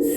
Hai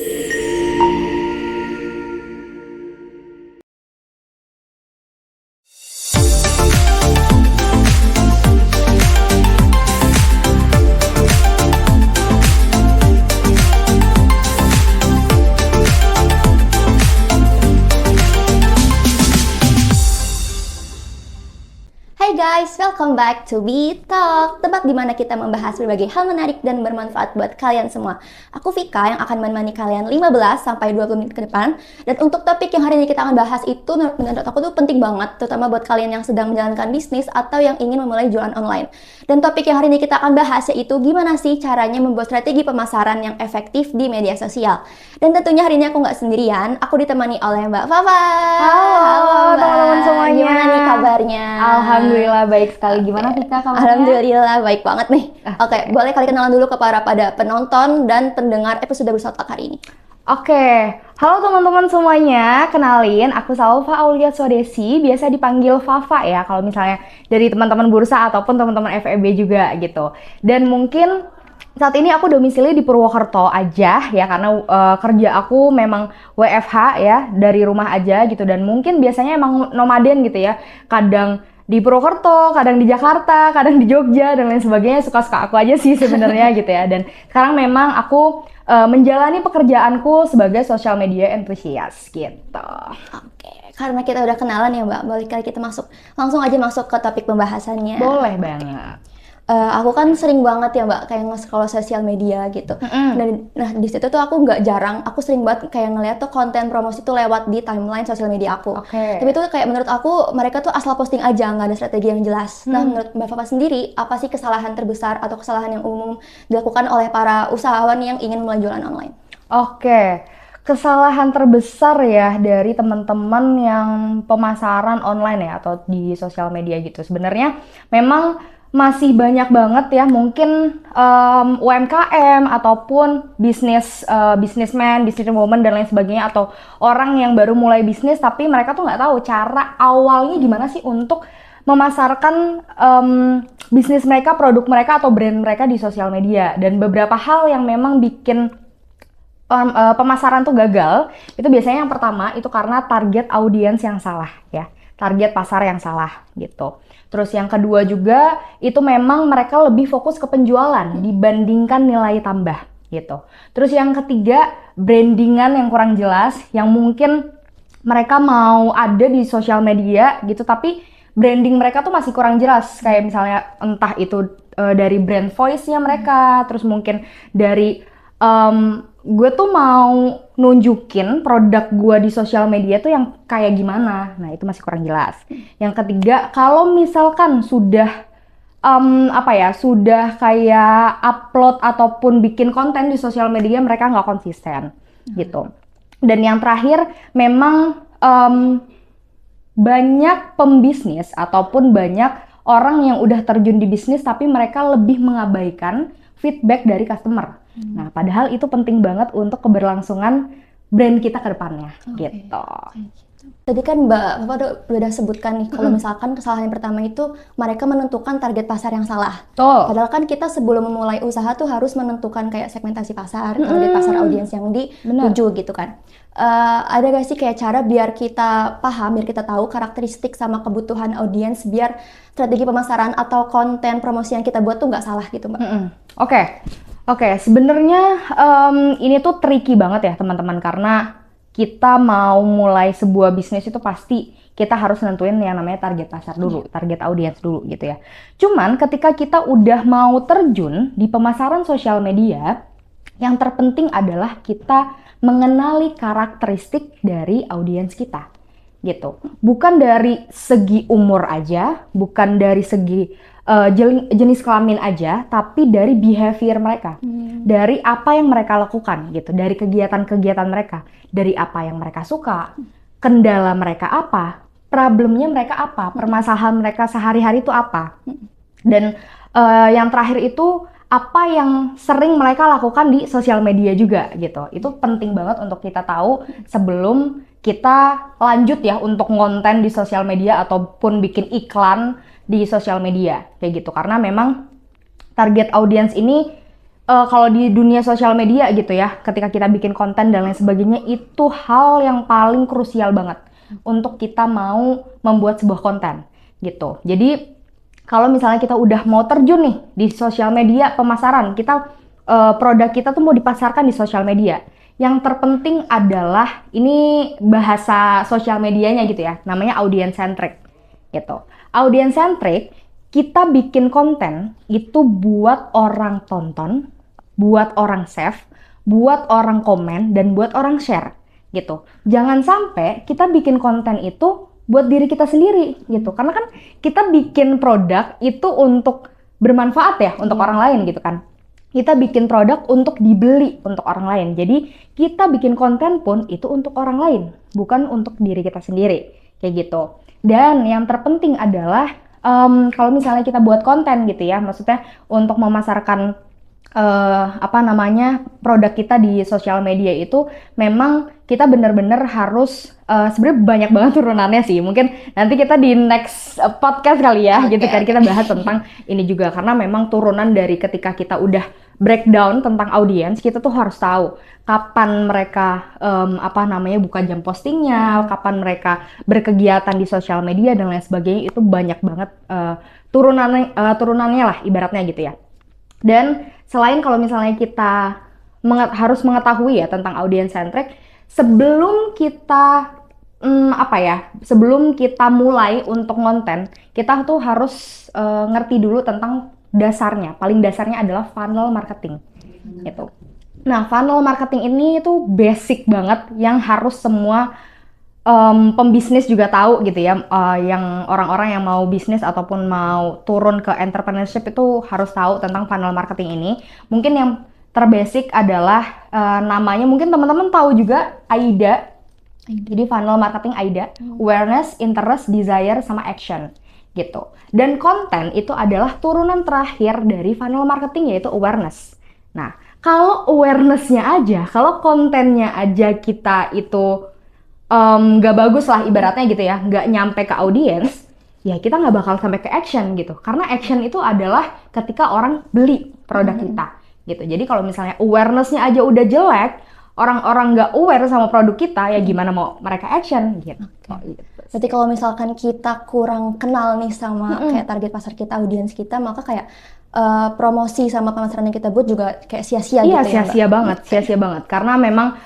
guys, welcome back to Be Talk, tempat di mana kita membahas berbagai hal menarik dan bermanfaat buat kalian semua. Aku Vika yang akan menemani kalian 15-20 menit ke depan. Dan untuk topik yang hari ini kita akan bahas itu menurut aku tuh penting banget, terutama buat kalian yang sedang menjalankan bisnis atau yang ingin memulai jualan online. Dan topik yang hari ini kita akan bahas yaitu gimana sih caranya membuat strategi pemasaran yang efektif di media sosial. Dan tentunya hari ini aku nggak sendirian, aku ditemani oleh Mbak Fafa. Halo teman-teman semuanya. Gimana nih kabarnya? Alhamdulillah baik sekali. Gimana Vika kabarnya? Alhamdulillah baik banget nih. Oke, boleh kali kenalan dulu kepada penonton dan pendengar episode Bersotak hari ini. Oke, halo teman-teman semuanya. Kenalin, aku Salva Aulia Swadesi, biasa dipanggil Fafa ya. Kalau misalnya dari teman-teman bursa ataupun teman-teman FEB juga gitu. Dan mungkin saat ini aku domisili di Purwokerto aja ya, karena kerja aku memang WFH ya, dari rumah aja gitu. Dan mungkin biasanya emang nomaden gitu ya, kadang di Purwokerto, kadang di Jakarta, kadang di Jogja dan lain sebagainya. Suka-suka aku aja sih sebenarnya gitu ya. Dan sekarang memang aku menjalani pekerjaanku sebagai social media enthusiast gitu. Oke, karena kita udah kenalan ya Mbak, boleh kali kita langsung aja masuk ke topik pembahasannya. Boleh banget. Aku kan sering banget ya Mbak kayak nge-scroll sosial media gitu. Dan di situ tuh aku nggak jarang, aku sering banget kayak ngeliat tuh konten promosi tuh lewat di timeline sosial media aku. Tapi itu kayak menurut aku mereka tuh asal posting aja, nggak ada strategi yang jelas. Nah, menurut Mbak Fafa sendiri, apa sih kesalahan terbesar atau kesalahan yang umum dilakukan oleh para usahawan yang ingin mulai jualan online? Oke. Kesalahan terbesar ya dari teman-teman yang pemasaran online ya atau di sosial media gitu. Sebenarnya memang masih banyak banget ya mungkin UMKM ataupun businessman, businesswoman dan lain sebagainya, atau orang yang baru mulai bisnis tapi mereka tuh nggak tahu cara awalnya gimana sih untuk memasarkan bisnis mereka, produk mereka atau brand mereka di sosial media. Dan beberapa hal yang memang bikin pemasaran tuh gagal, itu biasanya yang pertama itu karena target audiens yang salah ya, target pasar yang salah gitu. Terus yang kedua juga itu memang mereka lebih fokus ke penjualan dibandingkan nilai tambah gitu. Terus yang ketiga brandingan yang kurang jelas, yang mungkin mereka mau ada di sosial media gitu tapi branding mereka tuh masih kurang jelas, kayak misalnya entah itu dari brand voice-nya mereka, terus mungkin dari gue tuh mau nunjukin produk gue di sosial media tuh yang kayak gimana. Nah, itu masih kurang jelas. Yang ketiga, kalau misalkan sudah sudah kayak upload ataupun bikin konten di sosial media, mereka nggak konsisten gitu. Dan yang terakhir, memang banyak pembisnis ataupun banyak orang yang udah terjun di bisnis tapi mereka lebih mengabaikan feedback dari customer. Nah, padahal itu penting banget untuk keberlangsungan brand kita ke depannya gitu. Tadi kan Mbak Fafa udah sebutkan nih kalau misalkan kesalahan yang pertama itu mereka menentukan target pasar yang salah. Padahal kan kita sebelum memulai usaha tuh harus menentukan kayak segmentasi pasar, target pasar audiens yang dituju gitu kan. Ada gak sih kayak cara biar kita paham, biar kita tahu karakteristik sama kebutuhan audiens, biar strategi pemasaran atau konten promosi yang kita buat tuh nggak salah gitu Mbak? Oke, sebenarnya ini tuh tricky banget ya teman-teman, karena kita mau mulai sebuah bisnis itu pasti kita harus nentuin yang namanya target pasar dulu, target audiens dulu gitu ya. Cuman ketika kita udah mau terjun di pemasaran sosial media, yang terpenting adalah kita mengenali karakteristik dari audiens kita gitu. Bukan dari segi umur aja, bukan dari segi jenis kelamin aja, tapi dari behavior mereka, dari apa yang mereka lakukan gitu, dari kegiatan-kegiatan mereka, dari apa yang mereka suka, kendala mereka apa, problemnya mereka apa, permasalahan mereka sehari-hari itu apa, dan yang terakhir itu apa yang sering mereka lakukan di sosial media juga gitu. Itu penting banget untuk kita tahu sebelum kita lanjut ya untuk konten di sosial media ataupun bikin iklan di sosial media kayak gitu. Karena memang target audiens ini kalau di dunia sosial media gitu ya, ketika kita bikin konten dan lain sebagainya, itu hal yang paling krusial banget untuk kita mau membuat sebuah konten gitu. Jadi kalau misalnya kita udah mau terjun nih di sosial media pemasaran, kita produk kita tuh mau dipasarkan di sosial media. Yang terpenting adalah ini bahasa sosial medianya gitu ya, namanya audience centric gitu. Audience centric, kita bikin konten itu buat orang tonton, buat orang save, buat orang komen, dan buat orang share gitu. Jangan sampai kita bikin konten itu buat diri kita sendiri gitu. Karena kan kita bikin produk itu untuk bermanfaat ya untuk orang lain gitu kan. Kita bikin produk untuk dibeli untuk orang lain. Jadi kita bikin konten pun itu untuk orang lain, bukan untuk diri kita sendiri kayak gitu. Dan yang terpenting adalah kalau misalnya kita buat konten gitu ya, maksudnya untuk memasarkan produk kita di sosial media itu memang kita benar-benar harus sebenarnya banyak banget turunannya sih. Mungkin nanti kita di next podcast kali ya, gitu kan kita bahas tentang ini juga karena memang turunan dari ketika kita udah breakdown tentang audiens, kita tuh harus tahu kapan mereka buka jam postingnya, kapan mereka berkegiatan di sosial media dan lain sebagainya. Itu banyak banget turunannya lah ibaratnya gitu ya. Dan selain kalau misalnya kita harus mengetahui ya tentang audience centric, sebelum kita sebelum kita mulai untuk konten, kita tuh harus ngerti dulu tentang dasarnya. Paling dasarnya adalah funnel marketing gitu. Nah, funnel marketing ini itu basic banget yang harus semua pembisnis juga tahu gitu ya, yang orang-orang yang mau bisnis ataupun mau turun ke entrepreneurship itu harus tahu tentang funnel marketing ini. Mungkin yang terbasic adalah namanya mungkin teman-teman tahu juga AIDA. Jadi funnel marketing AIDA, awareness, interest, desire, sama action gitu. Dan konten itu adalah turunan terakhir dari funnel marketing yaitu awareness. Nah, kalau awareness-nya aja, kalau kontennya aja kita itu nggak bagus lah ibaratnya gitu ya, nggak nyampe ke audiens, ya kita nggak bakal sampai ke action gitu. Karena action itu adalah ketika orang beli produk kita gitu. Jadi kalau misalnya awareness-nya aja udah jelek, orang-orang nggak aware sama produk kita, ya gimana mau mereka action gitu. Berarti kalau misalkan kita kurang kenal nih sama kayak target pasar kita, audiens kita, maka kayak promosi sama pemasaran yang kita buat juga kayak sia-sia gitu ya, Iya, sia-sia banget, sia-sia banget. Karena memang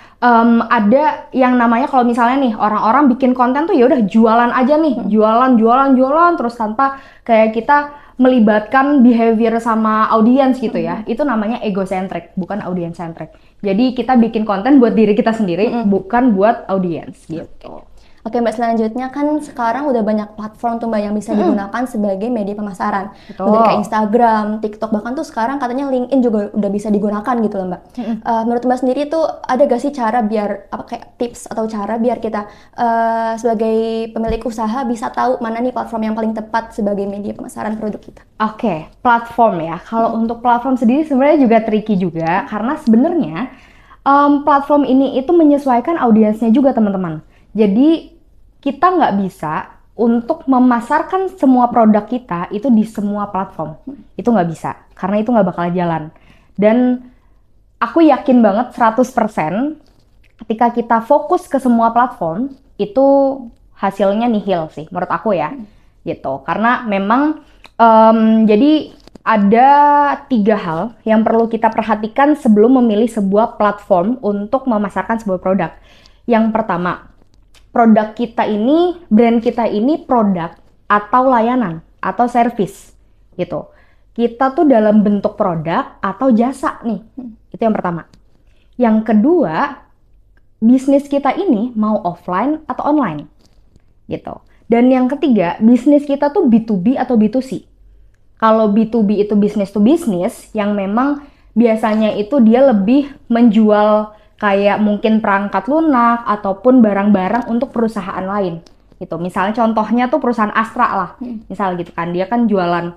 ada yang namanya kalau misalnya nih orang-orang bikin konten tuh ya udah jualan aja nih, jualan terus tanpa kayak kita melibatkan behavior sama audiens gitu ya. Itu namanya egocentric, bukan audience centric. Jadi kita bikin konten buat diri kita sendiri, bukan buat audiens gitu. Oke Mbak, selanjutnya kan sekarang udah banyak platform tuh Mbak yang bisa digunakan sebagai media pemasaran. Udah kayak Instagram, TikTok, bahkan tuh sekarang katanya LinkedIn juga udah bisa digunakan gitu loh Mbak. Menurut Mbak sendiri tuh ada gak sih cara biar, kayak tips atau cara biar kita sebagai pemilik usaha bisa tahu mana nih platform yang paling tepat sebagai media pemasaran produk kita? Oke, platform ya. Kalau untuk platform sendiri sebenarnya juga tricky juga, karena sebenarnya platform ini itu menyesuaikan audiensnya juga teman-teman. Jadi kita nggak bisa untuk memasarkan semua produk kita itu di semua platform. Itu nggak bisa, karena itu nggak bakal jalan. Dan aku yakin banget 100% ketika kita fokus ke semua platform, itu hasilnya nihil sih, menurut aku ya. Gitu. Karena memang, jadi ada 3 hal yang perlu kita perhatikan sebelum memilih sebuah platform untuk memasarkan sebuah produk. Yang pertama, produk kita ini, brand kita ini produk atau layanan atau service gitu. Kita tuh dalam bentuk produk atau jasa nih. Itu yang pertama. Yang kedua, bisnis kita ini mau offline atau online gitu. Dan yang ketiga, bisnis kita tuh B2B atau B2C. Kalau B2B itu business to business yang memang biasanya itu dia lebih menjual kayak mungkin perangkat lunak ataupun barang-barang untuk perusahaan lain gitu. Misalnya contohnya tuh perusahaan Astra lah, misalnya gitu kan, dia kan jualan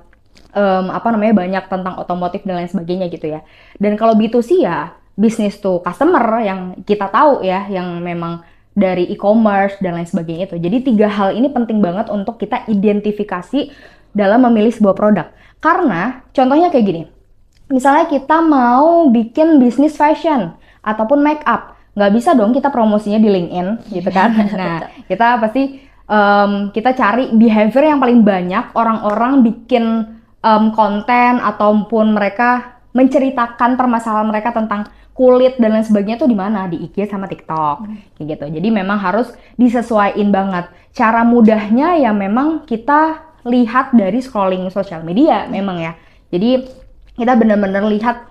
banyak tentang otomotif dan lain sebagainya gitu ya. Dan kalau B2C ya business to customer yang kita tahu ya, yang memang dari e-commerce dan lain sebagainya itu. Jadi 3 hal ini penting banget untuk kita identifikasi dalam memilih sebuah produk. Karena contohnya kayak gini, misalnya kita mau bikin bisnis fashion ataupun make up, nggak bisa dong kita promosinya di LinkedIn gitu kan. Nah, kita pasti kita cari behavior yang paling banyak orang-orang bikin konten ataupun mereka menceritakan permasalahan mereka tentang kulit dan lain sebagainya tuh di mana, di IG sama TikTok kayak gitu. Jadi memang harus disesuaiin banget. Cara mudahnya ya memang kita lihat dari scrolling sosial media memang ya. Jadi kita benar-benar lihat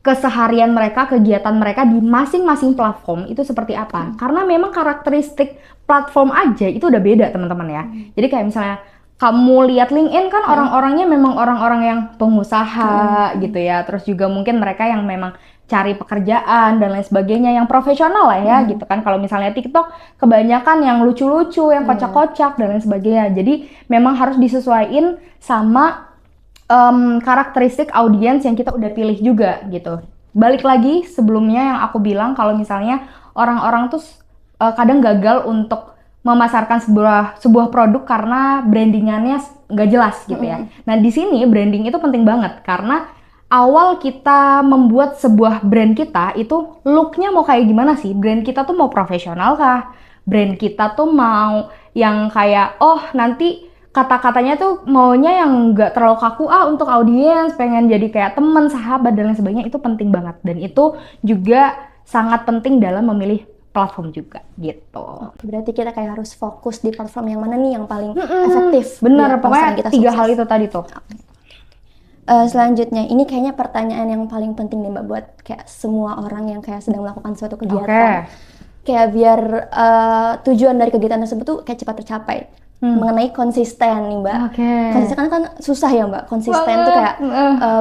keseharian mereka, kegiatan mereka di masing-masing platform itu seperti apa. Karena memang karakteristik platform aja itu udah beda teman-teman ya. Jadi kayak misalnya kamu lihat LinkedIn kan orang-orangnya memang orang-orang yang pengusaha gitu ya. Terus juga mungkin mereka yang memang cari pekerjaan dan lain sebagainya yang profesional lah ya gitu kan. Kalau misalnya TikTok kebanyakan yang lucu-lucu, yang kocak-kocak dan lain sebagainya. Jadi memang harus disesuaikan sama karakteristik audiens yang kita udah pilih juga gitu. Balik lagi sebelumnya yang aku bilang kalau misalnya orang-orang tuh kadang gagal untuk memasarkan sebuah produk karena brandingannya nggak jelas gitu ya. Nah di sini branding itu penting banget karena awal kita membuat sebuah brand kita itu looknya mau kayak gimana sih? Brand kita tuh mau profesional kah? Brand kita tuh mau yang kayak nanti kata-katanya tuh maunya yang nggak terlalu kaku untuk audiens, pengen jadi kayak teman, sahabat dan lain sebagainya. Itu penting banget dan itu juga sangat penting dalam memilih platform juga gitu. Berarti kita kayak harus fokus di platform yang mana nih yang paling efektif. Bener, pokoknya kita 3 hal itu tadi tuh. Selanjutnya, ini kayaknya pertanyaan yang paling penting nih Mbak buat kayak semua orang yang kayak sedang melakukan suatu kegiatan. Kayak biar tujuan dari kegiatan tersebut tuh kayak cepat tercapai. Mengenai konsisten nih Mbak. Konsisten kan susah ya Mbak. Konsisten tuh kayak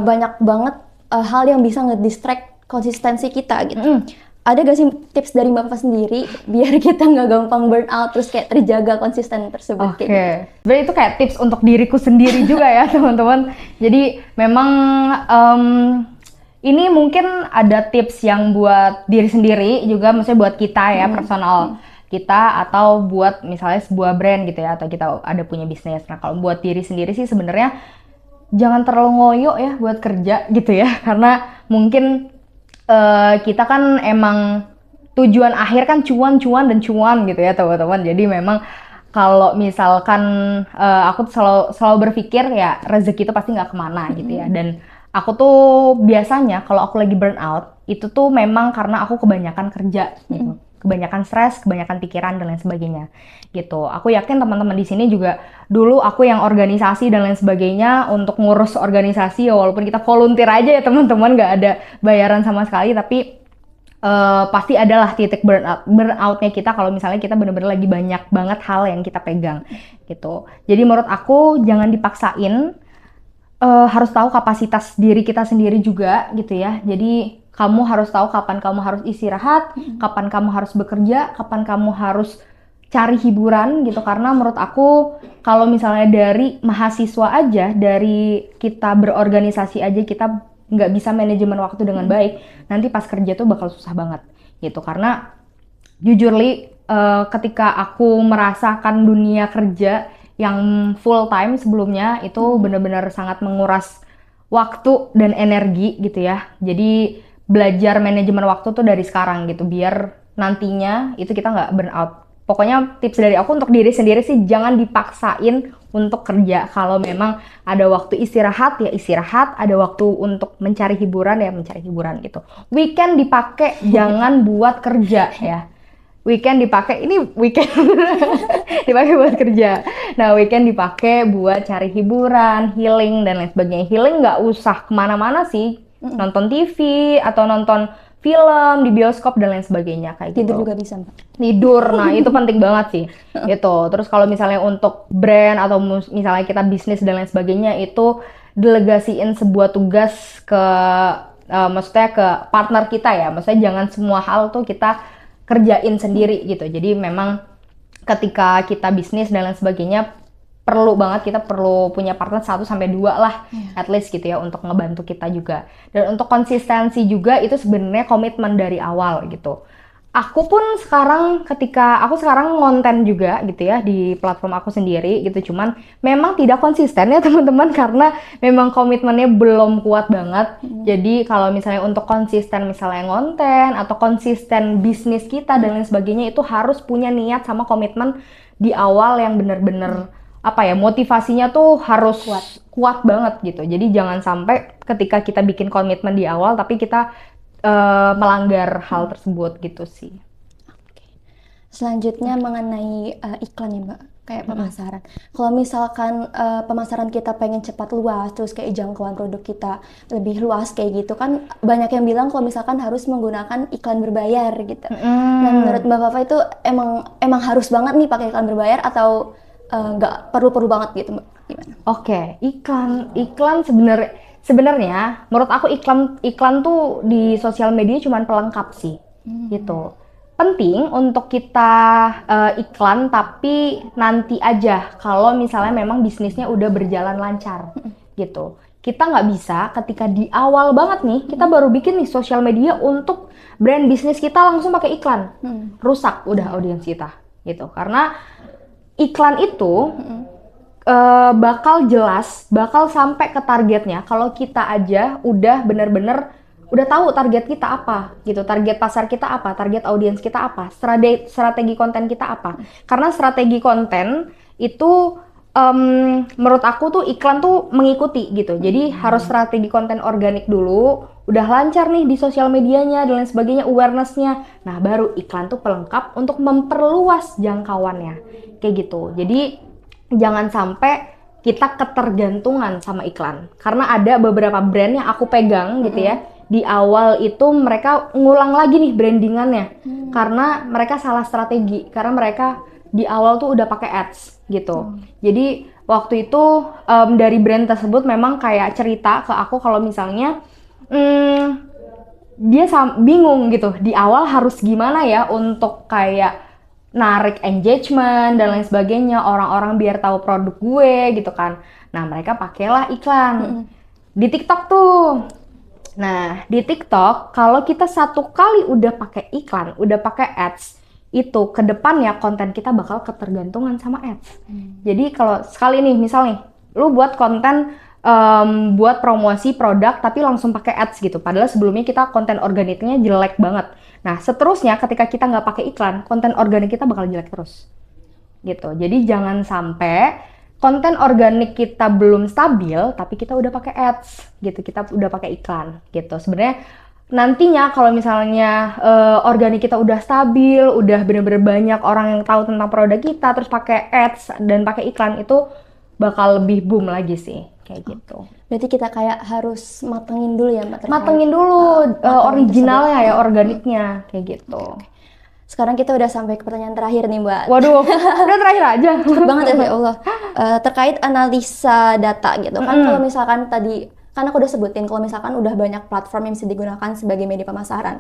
banyak banget hal yang bisa ngedistract konsistensi kita gitu. Ada gak sih tips dari Mbak sendiri biar kita nggak gampang burn out terus kayak terjaga konsisten tersebut? Berarti itu kayak tips untuk diriku sendiri juga ya teman-teman. Jadi memang ini mungkin ada tips yang buat diri sendiri juga, maksudnya buat kita ya personal kita atau buat misalnya sebuah brand gitu ya atau kita ada punya bisnis. Nah kalau buat diri sendiri sih sebenarnya jangan terlalu ngoyo ya buat kerja gitu ya karena mungkin kita kan emang tujuan akhir kan cuan dan cuan gitu ya teman-teman. Jadi memang kalau misalkan aku selalu berpikir ya rezeki itu pasti nggak kemana gitu ya. Dan aku tuh biasanya kalau aku lagi burn out itu tuh memang karena aku kebanyakan kerja gitu. Kebanyakan stres, kebanyakan pikiran dan lain sebagainya gitu. Aku yakin teman-teman di sini juga dulu aku yang organisasi dan lain sebagainya untuk ngurus organisasi ya walaupun kita volunteer aja ya teman-teman, nggak ada bayaran sama sekali tapi pasti adalah titik burnoutnya kita kalau misalnya kita benar-benar lagi banyak banget hal yang kita pegang gitu. Jadi menurut aku jangan dipaksain, harus tahu kapasitas diri kita sendiri juga gitu ya. Jadi kamu harus tahu kapan kamu harus istirahat, kapan kamu harus bekerja, kapan kamu harus cari hiburan gitu. Karena menurut aku kalau misalnya dari mahasiswa aja, dari kita berorganisasi aja kita nggak bisa manajemen waktu dengan baik, nanti pas kerja tuh bakal susah banget gitu. Karena jujur Li, ketika aku merasakan dunia kerja yang full time sebelumnya itu benar-benar sangat menguras waktu dan energi gitu ya. Jadi belajar manajemen waktu tuh dari sekarang gitu biar nantinya itu kita nggak burn out. Pokoknya tips dari aku untuk diri sendiri sih jangan dipaksain untuk kerja. Kalau memang ada waktu istirahat ya istirahat, ada waktu untuk mencari hiburan ya mencari hiburan gitu. Weekend dipakai jangan buat kerja ya. Weekend dipakai dipakai buat kerja. Nah weekend dipakai buat cari hiburan, healing dan lain sebagainya. Healing nggak usah kemana-mana sih. Nonton TV atau nonton film di bioskop dan lain sebagainya kayak gitu. Tidur juga bisa Mbak. Tidur, nah itu penting banget sih gitu. Terus kalau misalnya untuk brand atau misalnya kita bisnis dan lain sebagainya itu delegasiin sebuah tugas ke maksudnya ke partner kita ya. Maksudnya jangan semua hal tuh kita kerjain sendiri gitu. Jadi memang ketika kita bisnis dan lain sebagainya perlu banget kita perlu punya partner 1-2 lah at least gitu ya untuk ngebantu kita juga. Dan untuk konsistensi juga itu sebenarnya komitmen dari awal gitu. Aku pun sekarang ketika aku sekarang ngonten juga gitu ya di platform aku sendiri gitu, cuman memang tidak konsisten ya teman-teman karena memang komitmennya belum kuat banget. Jadi kalau misalnya untuk konsisten misalnya ngonten atau konsisten bisnis kita dan lain sebagainya itu harus punya niat sama komitmen di awal yang bener-bener apa ya, motivasinya tuh harus kuat banget gitu. Jadi jangan sampai ketika kita bikin komitmen di awal tapi kita melanggar hal tersebut gitu sih. Selanjutnya mengenai iklan ya Mbak, kayak pemasaran. Kalau misalkan pemasaran kita pengen cepat luas, terus kayak jangkauan produk kita lebih luas kayak gitu kan, banyak yang bilang kalau misalkan harus menggunakan iklan berbayar gitu. Nah menurut Mbak Fafa itu emang harus banget nih pakai iklan berbayar atau nggak perlu-perlu banget gitu Mbak? Gimana? Oke, iklan sebenarnya menurut aku iklan tuh di sosial media cuman pelengkap sih, gitu. Penting untuk kita iklan tapi nanti aja kalau misalnya memang bisnisnya udah berjalan lancar, gitu. Kita nggak bisa ketika di awal banget nih kita baru bikin nih sosial media untuk brand bisnis kita langsung pakai iklan, rusak udah audiens kita, gitu. Karena iklan itu bakal jelas, bakal sampai ke targetnya kalau kita aja udah bener-bener udah tahu target kita apa gitu, target pasar kita apa, target audiens kita apa, strategi konten kita apa. Karena strategi konten itu menurut aku tuh iklan tuh mengikuti gitu. Jadi harus strategi konten organik dulu, udah lancar nih di sosial medianya dan lain sebagainya, awareness-nya. Nah, baru iklan tuh pelengkap untuk memperluas jangkauannya. Kayak gitu. Jadi jangan sampai kita ketergantungan sama iklan. Karena ada beberapa brand yang aku pegang gitu ya. Di awal itu mereka ngulang lagi nih brandingannya. Karena mereka salah strategi. Karena mereka di awal tuh udah pakai ads gitu. Jadi waktu itu dari brand tersebut memang kayak cerita ke aku kalau misalnya dia bingung gitu. Di awal harus gimana ya untuk kayak narik engagement dan lain sebagainya, orang-orang biar tahu produk gue gitu kan. Nah, mereka pakailah iklan di TikTok tuh. Nah, di TikTok kalau kita satu kali udah pakai iklan, udah pakai ads, itu ke depannya konten kita bakal ketergantungan sama ads. Jadi kalau sekali nih, misal nih, lu buat konten buat promosi produk tapi langsung pakai ads gitu. Padahal sebelumnya kita konten organiknya jelek banget. Nah, seterusnya ketika kita nggak pakai iklan, konten organik kita bakal jelek terus. Gitu. Jadi jangan sampai konten organik kita belum stabil, tapi kita udah pakai ads, gitu. Kita udah pakai iklan, gitu. Sebenarnya nantinya kalau misalnya organik kita udah stabil, udah bener-bener banyak orang yang tahu tentang produk kita, terus pakai ads dan pakai iklan, itu bakal lebih boom lagi sih. Kayak gitu. Berarti kita kayak harus matengin dulu ya Mbak? Matengin dulu originalnya ya, organiknya, kayak gitu. Okay. Sekarang kita udah sampai ke pertanyaan terakhir nih Mbak. Waduh, udah terakhir aja. Cepet banget ya Allah. Terkait analisa data gitu kan, kalau misalkan tadi kan aku udah sebutin kalau misalkan udah banyak platform yang bisa digunakan sebagai media pemasaran.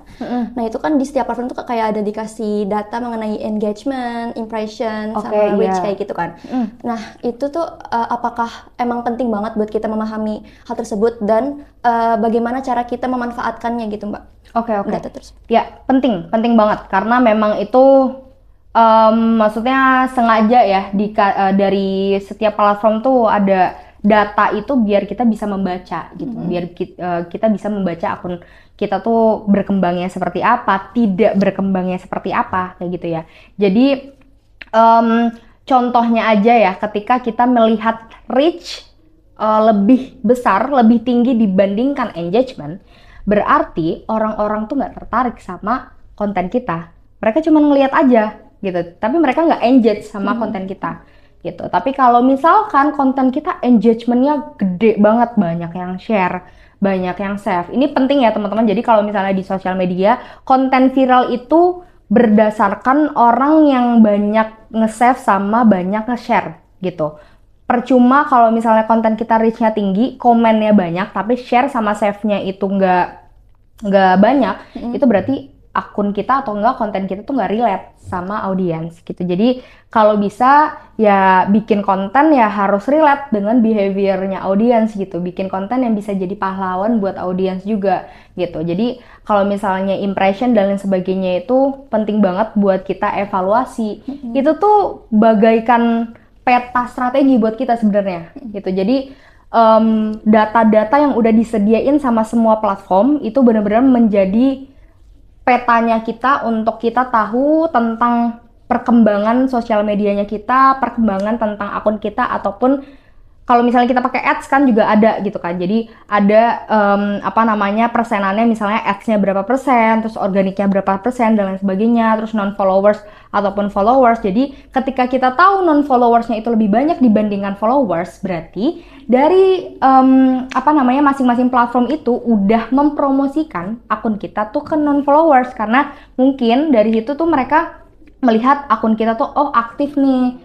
Nah itu kan di setiap platform tuh kayak ada dikasih data mengenai engagement, impression, sama reach kayak gitu kan. Nah itu tuh apakah emang penting banget buat kita memahami hal tersebut dan bagaimana cara kita memanfaatkannya gitu Mbak? Oke. Data tersebut. Ya penting banget karena memang itu maksudnya sengaja ya dari setiap platform tuh ada data itu biar kita bisa membaca gitu, biar kita bisa membaca akun kita tuh berkembangnya seperti apa, tidak berkembangnya seperti apa, kayak gitu ya. Jadi contohnya aja ya, ketika kita melihat reach lebih besar, lebih tinggi dibandingkan engagement, berarti orang-orang tuh nggak tertarik sama konten kita. Mereka cuma ngelihat aja gitu, tapi mereka nggak engage sama konten kita. Gitu. Tapi kalau misalkan konten kita engagementnya gede banget, banyak yang share, banyak yang save. Ini penting ya teman-teman. Jadi kalau misalnya di sosial media, konten viral itu berdasarkan orang yang banyak nge-save sama banyak nge-share gitu. Percuma kalau misalnya konten kita reach-nya tinggi, komennya banyak, tapi share sama save-nya itu nggak banyak, itu berarti akun kita atau enggak konten kita tuh nggak relate sama audiens gitu. Jadi kalau bisa ya bikin konten ya harus relate dengan behaviornya audiens gitu. Bikin konten yang bisa jadi pahlawan buat audiens juga gitu. Jadi kalau misalnya impression dan lain sebagainya itu penting banget buat kita evaluasi. Itu tuh bagaikan peta strategi buat kita sebenarnya gitu. Jadi data-data yang udah disediain sama semua platform itu benar-benar menjadi petanya kita untuk kita tahu tentang perkembangan sosial medianya kita, perkembangan tentang akun kita, ataupun kalau misalnya kita pakai ads kan juga ada gitu kan. Jadi ada persenannya, misalnya ads-nya berapa persen, terus organiknya berapa persen dan lain sebagainya, terus non-followers ataupun followers. Jadi ketika kita tahu non-followersnya itu lebih banyak dibandingkan followers, berarti dari masing-masing platform itu udah mempromosikan akun kita tuh ke non-followers, karena mungkin dari situ tuh mereka melihat akun kita tuh aktif nih,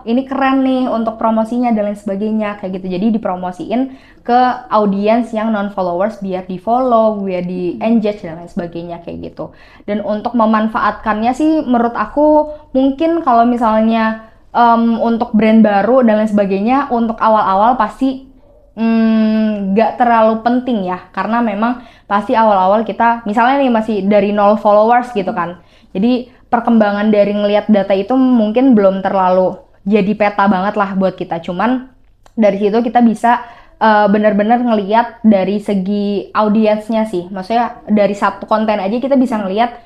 ini keren nih untuk promosinya dan lain sebagainya kayak gitu. Jadi dipromosiin ke audiens yang non followers biar di follow, biar di engage dan lain sebagainya kayak gitu. Dan untuk memanfaatkannya sih menurut aku mungkin kalau misalnya untuk brand baru dan lain sebagainya, untuk awal-awal pasti nggak terlalu penting ya, karena memang pasti awal-awal kita misalnya nih masih dari 0 followers gitu kan. Jadi perkembangan dari ngelihat data itu mungkin belum terlalu jadi peta banget lah buat kita. Cuman dari situ kita bisa benar-benar ngelihat dari segi audiensnya sih. Maksudnya dari satu konten aja kita bisa ngelihat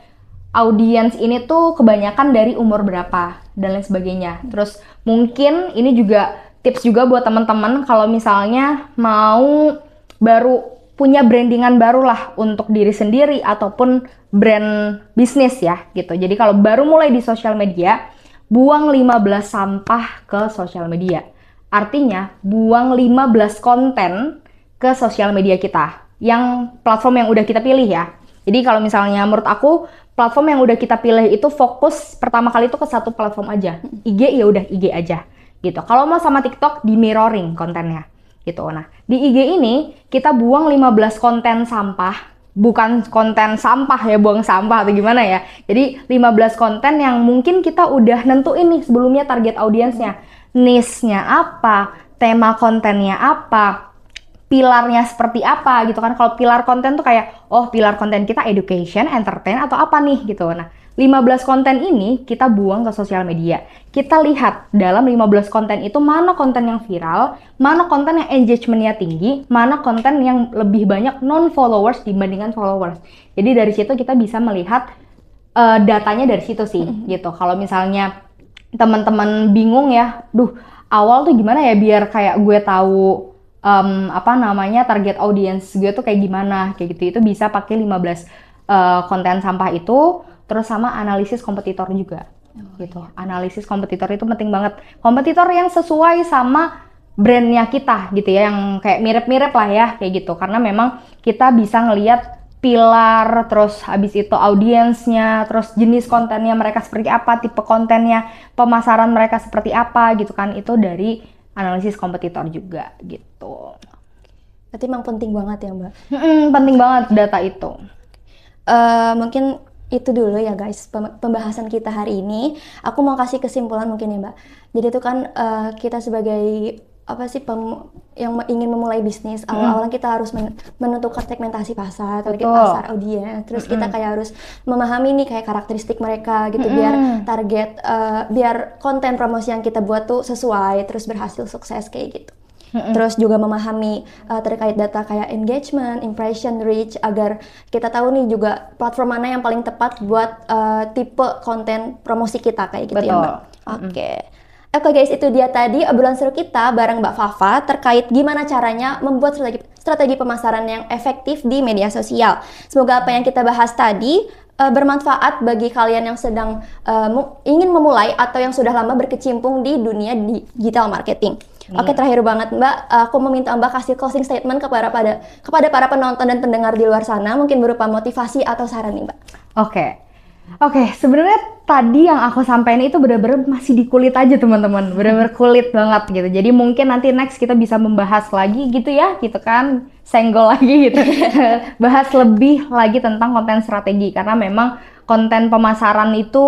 audiens ini tuh kebanyakan dari umur berapa dan lain sebagainya. Terus mungkin ini juga tips juga buat teman-teman kalau misalnya mau baru punya brandingan baru lah untuk diri sendiri ataupun brand bisnis ya gitu. Jadi kalau baru mulai di sosial media, buang 15 sampah ke sosial media. Artinya buang 15 konten ke sosial media kita, yang platform yang udah kita pilih ya. Jadi kalau misalnya menurut aku platform yang udah kita pilih itu fokus pertama kali itu ke satu platform aja. IG ya udah IG aja gitu. Kalau mau sama TikTok di mirroring kontennya gitu. Nah, di IG ini kita buang 15 konten sampah, bukan konten sampah ya, buang sampah atau gimana ya. Jadi 15 konten yang mungkin kita udah nentuin nih sebelumnya target audiensnya, niche-nya apa, tema kontennya apa, pilarnya seperti apa gitu kan. Kalau pilar konten tuh kayak, pilar konten kita education, entertain atau apa nih gitu. Nah, 15 konten ini kita buang ke sosial media. Kita lihat dalam 15 konten itu mana konten yang viral, mana konten yang engagementnya tinggi, mana konten yang lebih banyak non-followers dibandingkan followers. Jadi dari situ kita bisa melihat datanya dari situ sih gitu. Kalau misalnya teman-teman bingung ya, awal tuh gimana ya biar kayak gue tahu target audience gue tuh kayak gimana, kayak gitu. Itu bisa pakai 15 konten sampah itu, terus sama analisis kompetitor juga gitu. Analisis kompetitor itu penting banget. Kompetitor yang sesuai sama brandnya kita gitu ya, yang kayak mirip-mirip lah ya kayak gitu. Karena memang kita bisa ngelihat pilar, terus habis itu audiensnya, terus jenis kontennya mereka seperti apa, tipe kontennya, pemasaran mereka seperti apa gitu kan. Itu dari analisis kompetitor juga gitu. Berarti emang penting banget ya Mbak? Penting banget data itu. Mungkin itu dulu ya guys pembahasan kita hari ini. Aku mau kasih kesimpulan mungkin ya Mbak. Jadi itu kan kita sebagai yang ingin memulai bisnis, awal-awal kita harus menentukan segmentasi pasar, target pasar, audiens. Terus kita kayak harus memahami nih kayak karakteristik mereka gitu, biar target, biar konten promosi yang kita buat tuh sesuai, terus berhasil sukses kayak gitu. Terus juga memahami terkait data kayak engagement, impression, reach, agar kita tahu nih juga platform mana yang paling tepat buat tipe konten promosi kita kayak gitu. Betul. Ya Mbak. Oke guys, itu dia tadi obrolan seru kita bareng Mbak Fafa terkait gimana caranya membuat strategi pemasaran yang efektif di media sosial. Semoga apa yang kita bahas tadi bermanfaat bagi kalian yang sedang ingin memulai atau yang sudah lama berkecimpung di dunia digital marketing. Oke, terakhir banget Mbak, aku meminta Mbak kasih closing statement kepada para penonton dan pendengar di luar sana, mungkin berupa motivasi atau saran nih Mbak. Oke. Oke, sebenarnya tadi yang aku sampaikan itu benar-benar masih di kulit aja teman-teman, benar-benar kulit banget gitu. Jadi mungkin nanti next kita bisa membahas lagi gitu ya, gitu kan, senggol lagi gitu, bahas lebih lagi tentang konten strategi karena memang konten pemasaran itu,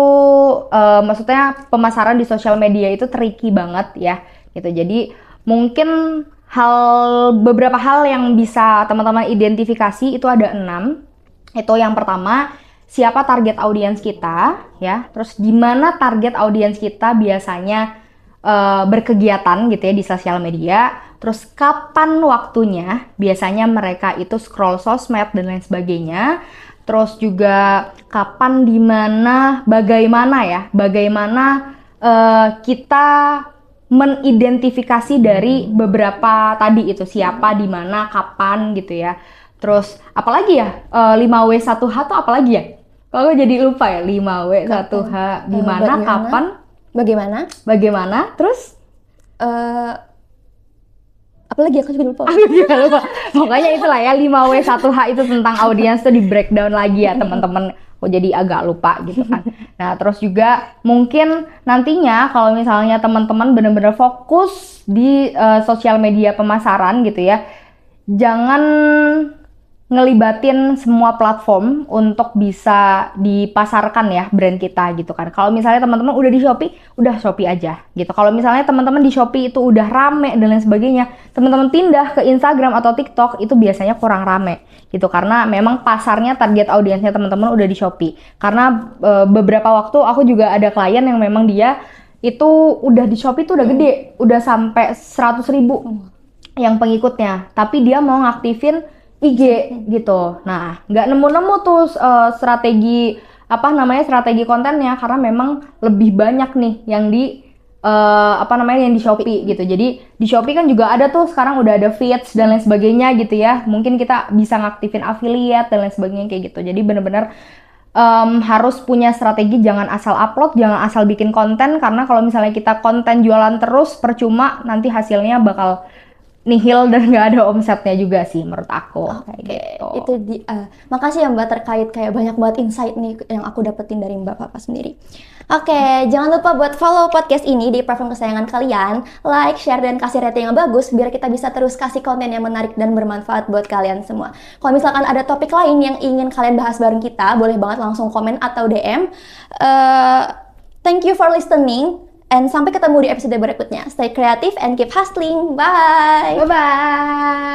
maksudnya pemasaran di sosial media itu tricky banget ya, gitu. Jadi mungkin beberapa hal yang bisa teman-teman identifikasi itu ada 6. Itu yang pertama, siapa target audiens kita ya, terus di mana target audiens kita biasanya berkegiatan gitu ya di sosial media, terus kapan waktunya biasanya mereka itu scroll sosmed dan lain sebagainya, terus juga kapan, di mana, bagaimana kita menidentifikasi dari beberapa tadi itu siapa, di mana, kapan gitu ya. Terus apalagi ya, 5W1H tuh apalagi ya? Kalau gue jadi lupa ya, 5W1H di mana, kapan, bagaimana, terus Eh, apalagi aku juga lupa. aku juga lupa. Pokoknya itulah ya, 5W1H itu tentang audiens tuh di breakdown lagi ya teman-teman. Aku jadi agak lupa gitu kan. Nah, terus juga mungkin nantinya kalau misalnya teman-teman benar-benar fokus di sosial media pemasaran gitu ya, jangan ngelibatin semua platform untuk bisa dipasarkan ya brand kita gitu kan. Kalau misalnya teman-teman udah di Shopee, udah Shopee aja gitu. Kalau misalnya teman-teman di Shopee itu udah rame dan lain sebagainya, teman-teman pindah ke Instagram atau TikTok itu biasanya kurang rame gitu, karena memang pasarnya, target audiensnya teman-teman udah di Shopee. Karena beberapa waktu aku juga ada klien yang memang dia itu udah di Shopee tuh udah gede, udah sampai 100.000 yang pengikutnya, tapi dia mau ngaktifin IG gitu. Nah, nggak nemu-nemu tuh strategi strategi kontennya karena memang lebih banyak nih yang di yang di Shopee gitu. Jadi di Shopee kan juga ada tuh sekarang udah ada feeds dan lain sebagainya gitu ya. Mungkin kita bisa ngaktifin affiliate dan lain sebagainya kayak gitu. Jadi bener-bener harus punya strategi, jangan asal upload, jangan asal bikin konten, karena kalau misalnya kita konten jualan terus percuma, nanti hasilnya bakal nihil dan nggak ada omsetnya juga sih menurut aku. Kayak gitu. Itu makasih ya Mbak, terkait kayak banyak banget insight nih yang aku dapetin dari Mbak Papa sendiri. Oke, jangan lupa buat follow podcast ini di platform kesayangan kalian, like, share, dan kasih rating yang bagus biar kita bisa terus kasih konten yang menarik dan bermanfaat buat kalian semua. Kalau misalkan ada topik lain yang ingin kalian bahas bareng kita, boleh banget langsung komen atau DM. Thank you for listening. And sampai ketemu di episode berikutnya. Stay creative and keep hustling. Bye! Bye-bye!